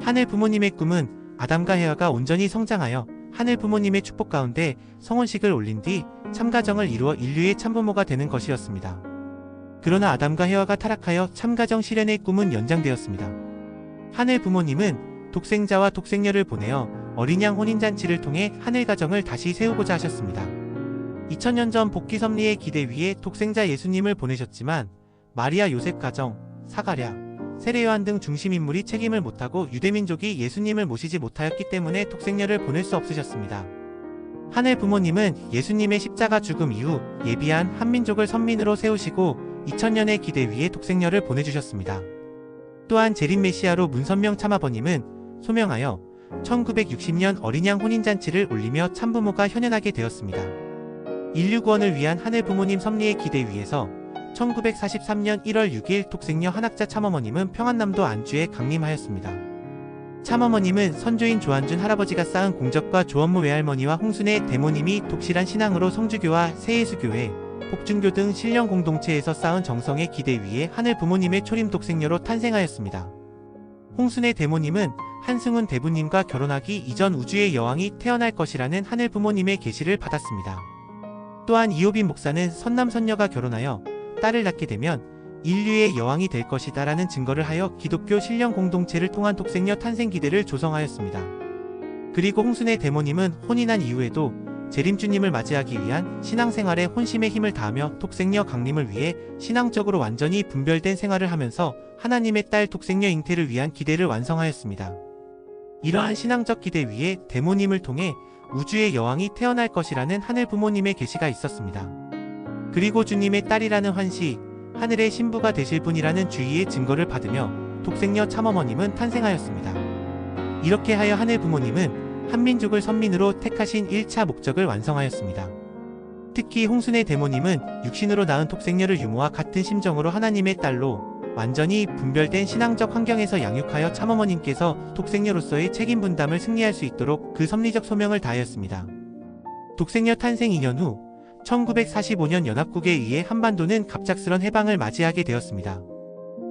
하늘 부모님의 꿈은 아담과 헤아가 온전히 성장하여 하늘 부모님의 축복 가운데 성혼식을 올린 뒤 참가정을 이루어 인류의 참부모가 되는 것이었습니다. 그러나 아담과 헤아가 타락하여 참가정 실현의 꿈은 연장되었습니다. 하늘 부모님은 독생자와 독생녀를 보내어 어린 양 혼인잔치를 통해 하늘 가정을 다시 세우고자 하셨습니다. 2000년 전 복귀 섭리의 기대 위에 독생자 예수님을 보내셨지만 마리아 요셉 가정, 사가랴, 세례요한 등 중심인물이 책임을 못하고 유대민족이 예수님을 모시지 못하였기 때문에 독생녀를 보낼 수 없으셨습니다. 하늘 부모님은 예수님의 십자가 죽음 이후 예비한 한민족을 선민으로 세우시고 2000년의 기대 위에 독생녀를 보내주셨습니다. 또한 재림 메시아로 문선명 참아버님은 소명하여 1960년 어린 양 혼인잔치를 올리며 참부모가 현현하게 되었습니다. 인류 구원을 위한 하늘 부모님 섭리의 기대 위에서 1943년 1월 6일 독생녀 한학자 참어머님은 평안남도 안주에 강림하였습니다. 참어머님은 선조인 조한준 할아버지가 쌓은 공적과 조원무 외할머니와 홍순의 대모님이 독실한 신앙으로 성주교와 새예수교회, 복중교 등 신령 공동체에서 쌓은 정성의 기대 위에 하늘 부모님의 초림 독생녀로 탄생하였습니다. 홍순의 대모님은 한승훈 대부님과 결혼하기 이전 우주의 여왕이 태어날 것이라는 하늘 부모님의 계시를 받았습니다. 또한 이호빈 목사는 선남선녀가 결혼하여 딸을 낳게 되면 인류의 여왕이 될 것이다 라는 증거를 하여 기독교 신령 공동체를 통한 독생녀 탄생 기대를 조성하였습니다. 그리고 홍순의 대모님은 혼인한 이후에도 재림주님을 맞이하기 위한 신앙생활에 혼심의 힘을 다하며 독생녀 강림을 위해 신앙적으로 완전히 분별된 생활을 하면서 하나님의 딸 독생녀 잉태를 위한 기대를 완성하였습니다. 이러한 신앙적 기대 위에 대모님을 통해 우주의 여왕이 태어날 것이라는 하늘 부모님의 계시가 있었습니다. 그리고 주님의 딸이라는 환시, 하늘의 신부가 되실 분이라는 주의의 증거를 받으며 독생녀 참어머님은 탄생하였습니다. 이렇게 하여 하늘 부모님은 한민족을 선민으로 택하신 1차 목적을 완성하였습니다. 특히 홍순의 대모님은 육신으로 낳은 독생녀를 유모와 같은 심정으로 하나님의 딸로 완전히 분별된 신앙적 환경에서 양육하여 참어머님께서 독생녀로서의 책임 분담을 승리할 수 있도록 그 섭리적 소명을 다하였습니다. 독생녀 탄생 2년 후 1945년 연합국에 의해 한반도는 갑작스런 해방을 맞이하게 되었습니다.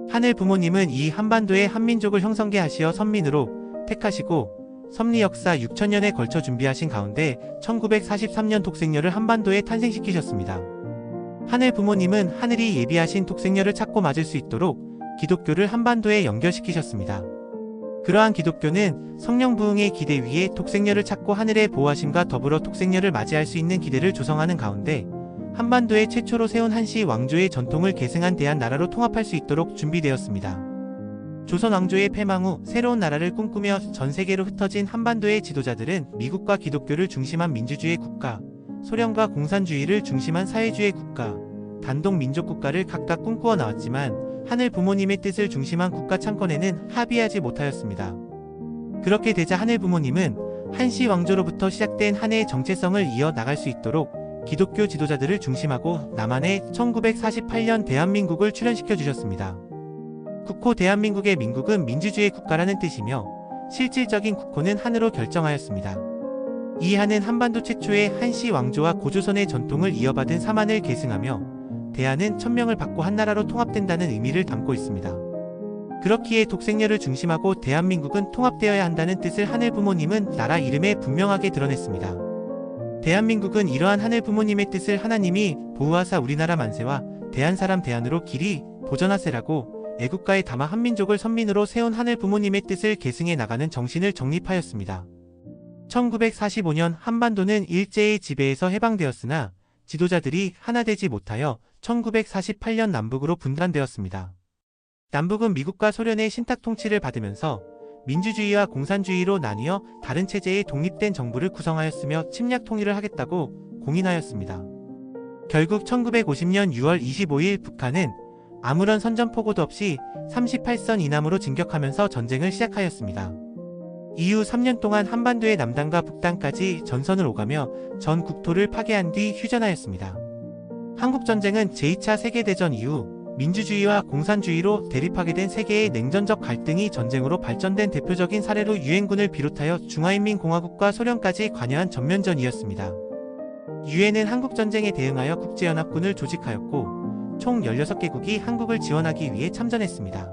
하늘 부모님은 이 한반도의 한민족을 형성케 하시어 선민으로 택하시고 섭리 역사 6000년에 걸쳐 준비하신 가운데 1943년 독생녀를 한반도에 탄생시키셨습니다. 하늘 부모님은 하늘이 예비하신 독생녀를 찾고 맞을 수 있도록 기독교를 한반도에 연결시키셨습니다. 그러한 기독교는 성령 부흥의 기대 위에 독생녀를 찾고 하늘의 보호하심과 더불어 독생녀를 맞이할 수 있는 기대를 조성하는 가운데 한반도에 최초로 세운 한시 왕조의 전통을 계승한 대한나라로 통합할 수 있도록 준비되었습니다. 조선 왕조의 패망 후 새로운 나라를 꿈꾸며 전 세계로 흩어진 한반도의 지도자들은 미국과 기독교를 중심한 민주주의 국가, 소련과 공산주의를 중심한 사회주의 국가, 단독 민족 국가를 각각 꿈꾸어 나왔지만 하늘 부모님의 뜻을 중심한 국가 창건에는 합의하지 못하였습니다. 그렇게 되자 하늘 부모님은 한시 왕조로부터 시작된 한 해의 정체성을 이어 나갈 수 있도록 기독교 지도자들을 중심하고 남한에 1948년 대한민국을 출현시켜 주셨습니다. 국호 대한민국의 민국은 민주주의 국가라는 뜻이며 실질적인 국호는 한으로 결정하였습니다. 이 한은 한반도 최초의 한시 왕조와 고조선의 전통을 이어받은 사만을 계승하며 대한은 천명을 받고 한나라로 통합된다는 의미를 담고 있습니다. 그렇기에 독생녀를 중심하고 대한민국은 통합되어야 한다는 뜻을 하늘 부모님은 나라 이름에 분명하게 드러냈습니다. 대한민국은 이러한 하늘 부모님의 뜻을 하나님이 보호하사 우리나라 만세와 대한사람 대한으로 길이 보전하세라고 애국가에 담아 한민족을 선민으로 세운 하늘 부모님의 뜻을 계승해 나가는 정신을 정립하였습니다. 1945년 한반도는 일제의 지배에서 해방되었으나 지도자들이 하나 되지 못하여 1948년 남북으로 분단되었습니다. 남북은 미국과 소련의 신탁 통치를 받으면서 민주주의와 공산주의로 나뉘어 다른 체제의 독립된 정부를 구성하였으며 침략 통일을 하겠다고 공인하였습니다. 결국 1950년 6월 25일 북한은 아무런 선전포고도 없이 38선 이남으로 진격하면서 전쟁을 시작하였습니다. 이후 3년 동안 한반도의 남단과 북단까지 전선을 오가며 전 국토를 파괴한 뒤 휴전하였습니다. 한국전쟁은 제2차 세계대전 이후 민주주의와 공산주의로 대립하게 된 세계의 냉전적 갈등이 전쟁으로 발전된 대표적인 사례로 유엔군을 비롯하여 중화인민공화국과 소련까지 관여한 전면전이었습니다. 유엔은 한국전쟁에 대응하여 국제연합군을 조직하였고 총 16개국이 한국을 지원하기 위해 참전했습니다.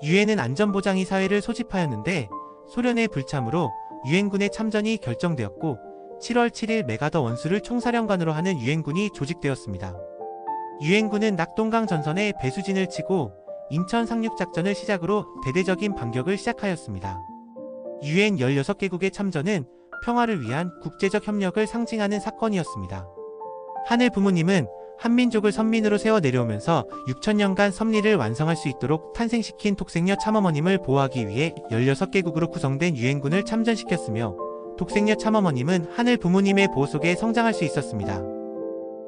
유엔은 안전보장위 사회를 소집하였는데 소련의 불참으로 유엔군의 참전이 결정되었고 7월 7일 메가더 원수를 총사령관으로 하는 유엔군이 조직되었습니다. 유엔군은 낙동강 전선에 배수진을 치고 인천 상륙작전을 시작으로 대대적인 반격을 시작하였습니다. 유엔 16개국의 참전은 평화를 위한 국제적 협력을 상징하는 사건이었습니다. 하늘 부모님은 한민족을 선민으로 세워 내려오면서 6천년간 섭리를 완성할 수 있도록 탄생시킨 독생녀 참어머님을 보호하기 위해 16개국으로 구성된 유엔군을 참전시켰으며 독생녀 참어머님은 하늘 부모님의 보호 속에 성장할 수 있었습니다.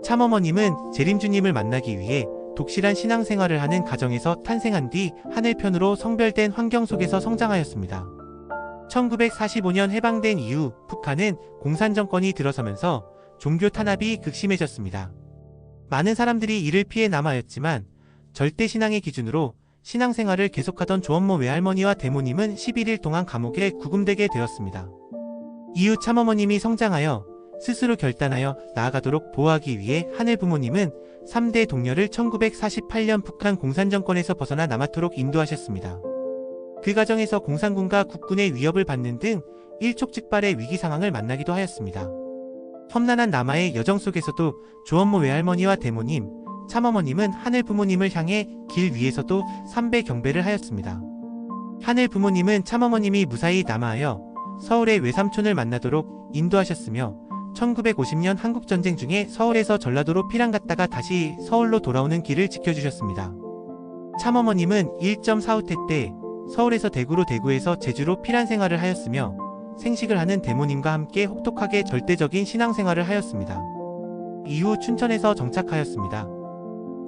참어머님은 재림주님을 만나기 위해 독실한 신앙생활을 하는 가정에서 탄생한 뒤 하늘편으로 성별된 환경 속에서 성장하였습니다. 1945년 해방된 이후 북한은 공산정권이 들어서면서 종교 탄압이 극심해졌습니다. 많은 사람들이 이를 피해 남아였지만 절대신앙의 기준으로 신앙생활을 계속하던 조원모 외할머니와 대모님은 11일 동안 감옥에 구금되게 되었습니다. 이후 참어머님이 성장하여 스스로 결단하여 나아가도록 보호하기 위해 하늘 부모님은 3대 동료를 1948년 북한 공산정권에서 벗어나 남아토록 인도하셨습니다. 그 과정에서 공산군과 국군의 위협을 받는 등 일촉즉발의 위기 상황을 만나기도 하였습니다. 험난한 남하의 여정 속에서도 조원모 외할머니와 대모님, 참어머님은 하늘 부모님을 향해 길 위에서도 삼배 경배를 하였습니다. 하늘 부모님은 참어머님이 무사히 남하하여 서울의 외삼촌을 만나도록 인도하셨으며 1950년 한국전쟁 중에 서울에서 전라도로 피난 갔다가 다시 서울로 돌아오는 길을 지켜주셨습니다. 참어머님은 1.45태 때 서울에서 대구로 대구에서 제주로 피난 생활을 하였으며 생식을 하는 대모님과 함께 혹독하게 절대적인 신앙생활을 하였습니다. 이후 춘천에서 정착하였습니다.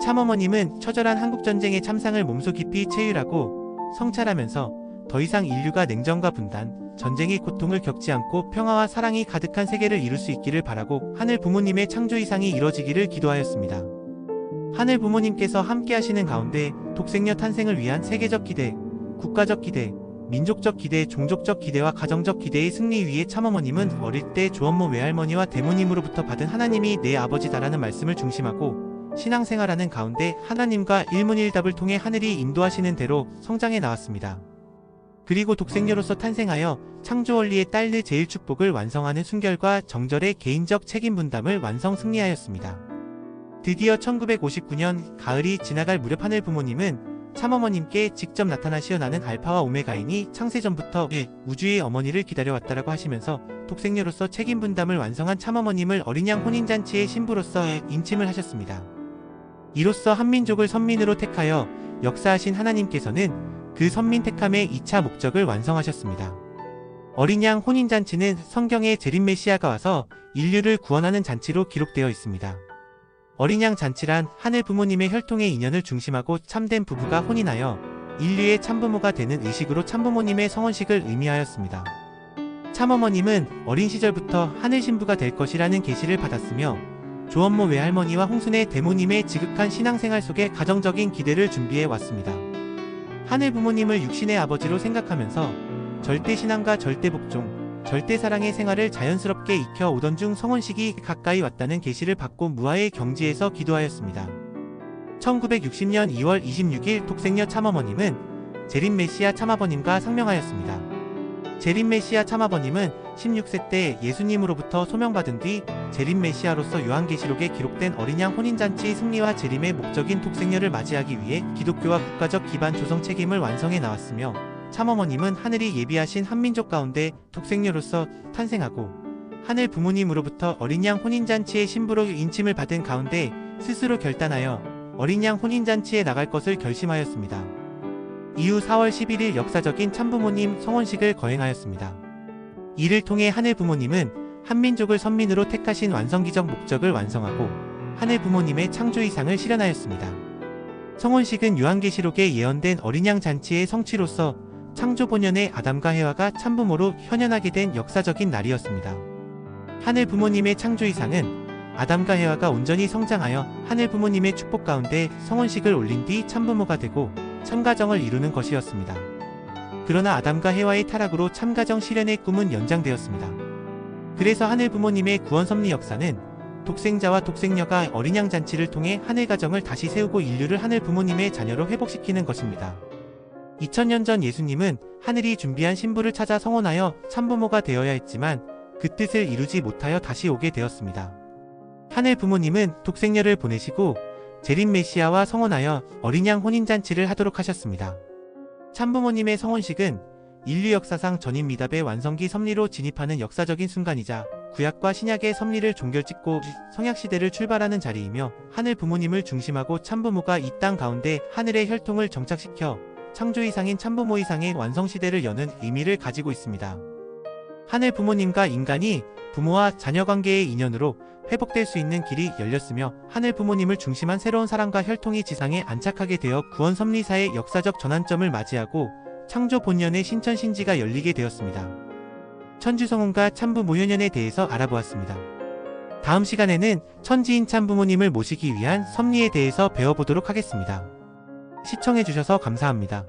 참어머님은 처절한 한국전쟁의 참상을 몸소 깊이 체휼하고 성찰하면서 더 이상 인류가 냉전과 분단, 전쟁의 고통을 겪지 않고 평화와 사랑이 가득한 세계를 이룰 수 있기를 바라고 하늘 부모님의 창조 이상이 이뤄지기를 기도하였습니다. 하늘 부모님께서 함께 하시는 가운데 독생녀 탄생을 위한 세계적 기대, 국가적 기대, 민족적 기대, 종족적 기대와 가정적 기대의 승리 위에 참어머님은 어릴 때 조원모 외할머니와 대모님으로부터 받은 하나님이 내 아버지다라는 말씀을 중심하고 신앙생활하는 가운데 하나님과 일문일답을 통해 하늘이 인도하시는 대로 성장해 나왔습니다. 그리고 독생녀로서 탄생하여 창조원리의 딸의 제일축복을 완성하는 순결과 정절의 개인적 책임 분담을 완성 승리하였습니다. 드디어 1959년 가을이 지나갈 무렵 하늘 부모님은 참어머님께 직접 나타나시어 나는 알파와 오메가이니 창세전부터 우주의 어머니를 기다려왔다라고 하시면서 독생녀로서 책임 분담을 완성한 참어머님을 어린 양 혼인잔치의 신부로서 인침을 하셨습니다. 이로써 한민족을 선민으로 택하여 역사하신 하나님께서는 그 선민 택함의 2차 목적을 완성하셨습니다. 어린 양 혼인잔치는 성경에 재림 메시아가 와서 인류를 구원하는 잔치로 기록되어 있습니다. 어린 양 잔치란 하늘 부모님의 혈통의 인연을 중심하고 참된 부부가 혼인하여 인류의 참부모가 되는 의식으로 참부모님의 성혼식을 의미하였습니다. 참어머님은 어린 시절부터 하늘 신부가 될 것이라는 계시를 받았으며 조원모 외할머니와 홍순의 대모님의 지극한 신앙생활 속에 가정적인 기대를 준비해 왔습니다. 하늘 부모님을 육신의 아버지로 생각하면서 절대신앙과 절대복종, 절대사랑의 생활을 자연스럽게 익혀오던 중 성혼식이 가까이 왔다는 계시를 받고 무아의 경지에서 기도하였습니다. 1960년 2월 26일 독생녀 참어머님은 재림 메시아 참아버님과 상명하였습니다. 재림 메시아 참아버님은 16세 때 예수님으로부터 소명받은 뒤 재림 메시아로서 요한계시록에 기록된 어린 양 혼인잔치의 승리와 재림의 목적인 독생녀를 맞이하기 위해 기독교와 국가적 기반 조성 책임을 완성해 나왔으며 참어머님은 하늘이 예비하신 한민족 가운데 독생녀로서 탄생하고 하늘 부모님으로부터 어린 양 혼인잔치의 신부로 인침을 받은 가운데 스스로 결단하여 어린 양 혼인잔치에 나갈 것을 결심하였습니다. 이후 4월 11일 역사적인 참부모님 성혼식을 거행하였습니다. 이를 통해 하늘 부모님은 한민족을 선민으로 택하신 완성기적 목적을 완성하고 하늘 부모님의 창조 이상을 실현하였습니다. 성혼식은 요한계시록에 예언된 어린 양 잔치의 성취로서 창조 본연의 아담과 해와가 참부모로 현현하게 된 역사적인 날이었습니다. 하늘 부모님의 창조 이상은 아담과 해와가 온전히 성장하여 하늘 부모님의 축복 가운데 성혼식을 올린 뒤 참부모가 되고 참가정을 이루는 것이었습니다. 그러나 아담과 해와의 타락으로 참가정 실현의 꿈은 연장되었습니다. 그래서 하늘 부모님의 구원 섭리 역사는 독생자와 독생녀가 어린 양 잔치를 통해 하늘 가정을 다시 세우고 인류를 하늘 부모님의 자녀로 회복시키는 것입니다. 2000년 전 예수님은 하늘이 준비한 신부를 찾아 성혼하여 참부모가 되어야 했지만 그 뜻을 이루지 못하여 다시 오게 되었습니다. 하늘 부모님은 독생녀를 보내시고 재림 메시아와 성혼하여 어린 양 혼인잔치를 하도록 하셨습니다. 참부모님의 성혼식은 인류 역사상 전인 미답의 완성기 섭리로 진입하는 역사적인 순간이자 구약과 신약의 섭리를 종결짓고 성약시대를 출발하는 자리이며 하늘 부모님을 중심하고 참부모가 이 땅 가운데 하늘의 혈통을 정착시켜 창조 이상인 참부모 이상의 완성시대를 여는 의미를 가지고 있습니다. 하늘 부모님과 인간이 부모와 자녀 관계의 인연으로 회복될 수 있는 길이 열렸으며 하늘 부모님을 중심한 새로운 사랑과 혈통이 지상에 안착하게 되어 구원 섭리사의 역사적 전환점을 맞이하고 창조 본연의 신천신지가 열리게 되었습니다. 천주성혼과 참부모연연에 대해서 알아보았습니다. 다음 시간에는 천지인 참부모님을 모시기 위한 섭리에 대해서 배워보도록 하겠습니다. 시청해주셔서 감사합니다.